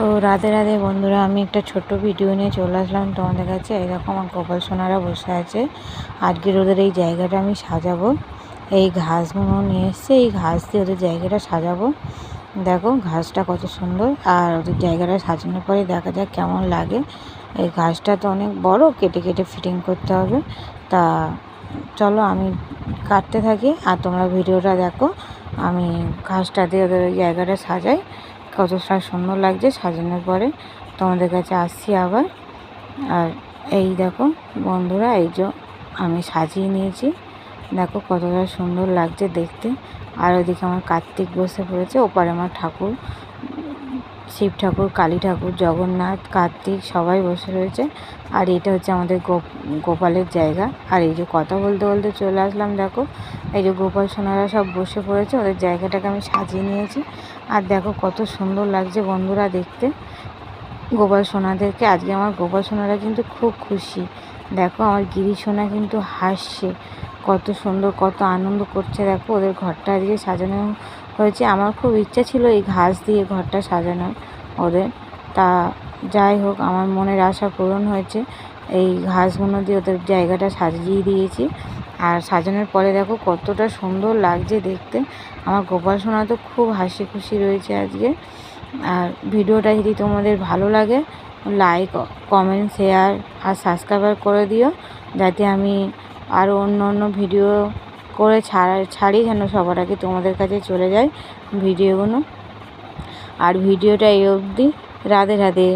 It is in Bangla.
তো রাধে রাধে বন্ধুরা, আমি একটা ছোট্ট ভিডিও নিয়ে চলে আসলাম তোমাদের কাছে। এইরকম আমার গোপাল সোনারা বসে আছে। আজকের ওদের এই জায়গাটা আমি সাজাবো। এই ঘাসগুলো নিয়ে এসছে, এই ঘাস দিয়ে ওদের জায়গাটা সাজাবো। দেখো ঘাসটা কত সুন্দর, আর ওদের জায়গাটা সাজানোর পরে দেখা যাক কেমন লাগে। এই ঘাসটা তো অনেক বড়, কেটে কেটে ফিটিং করতে হবে। তা চলো আমি কাটতে থাকি আর তোমরা ভিডিওটা দেখো। আমি ঘাসটা দিয়ে ওদের ওই জায়গাটা সাজাই, কতটা সুন্দর লাগছে সাজানোর পরে। তোমাদের কাছে আসছি আবার। আর এই দেখো বন্ধুরা, এই যে আমি সাজিয়ে নিয়েছি, দেখো কতটা সুন্দর লাগছে দেখতে। আর ওইদিকে আমার কার্তিক বসে পড়েছে, ওপারে আমার ঠাকুর, শিব ঠাকুর, কালী ঠাকুর, জগন্নাথ, কার্তিক সবাই বসে রয়েছে। আর এটা হচ্ছে আমাদের গোপালের জায়গা। আর এই যে কথা বলতে বলতে চলে আসলাম, দেখো এই যে গোপাল সোনারা সব বসে পড়েছে, ওদের জায়গাটাকে আমি সাজিয়ে নিয়েছি। আর দেখো কত সুন্দর লাগছে বন্ধুরা দেখতে গোপাল সোনাদেরকে। আজকে আমার গোপাল সোনারা কিন্তু খুব খুশি। দেখো আমার গিরি সোনা কিন্তু হাসছে, কত সুন্দর, কত আনন্দ করছে। দেখো ওদের ঘরটা আজকে সাজানো হয়েছে। আমার খুব ইচ্ছা ছিল এই ঘাস দিয়ে ঘরটা সাজানোর ওদের। তা যাই হোক, আমার মনের আশা পূরণ হয়েছে। এই ঘাসগুলো দিয়ে ওদের জায়গাটা সাজিয়ে দিয়েছি। আর সাজানোর পরে দেখো কতটা সুন্দর লাগছে দেখতে। আমার গোপাল সোনা তো খুব হাসি খুশি রয়েছে আজকে। আর ভিডিওটা যদি তোমাদের ভালো লাগে, লাইক, কমেন্ট, শেয়ার আর সাবস্ক্রাইব করে দিও, যাতে আমি আরও অন্য অন্য ভিডিও করে ছাড়ি যেন সবার আগে তোমাদের কাছে চলে যায় ভিডিওগুলো। আর ভিডিওটা এই অবধি। রাধে রাধে।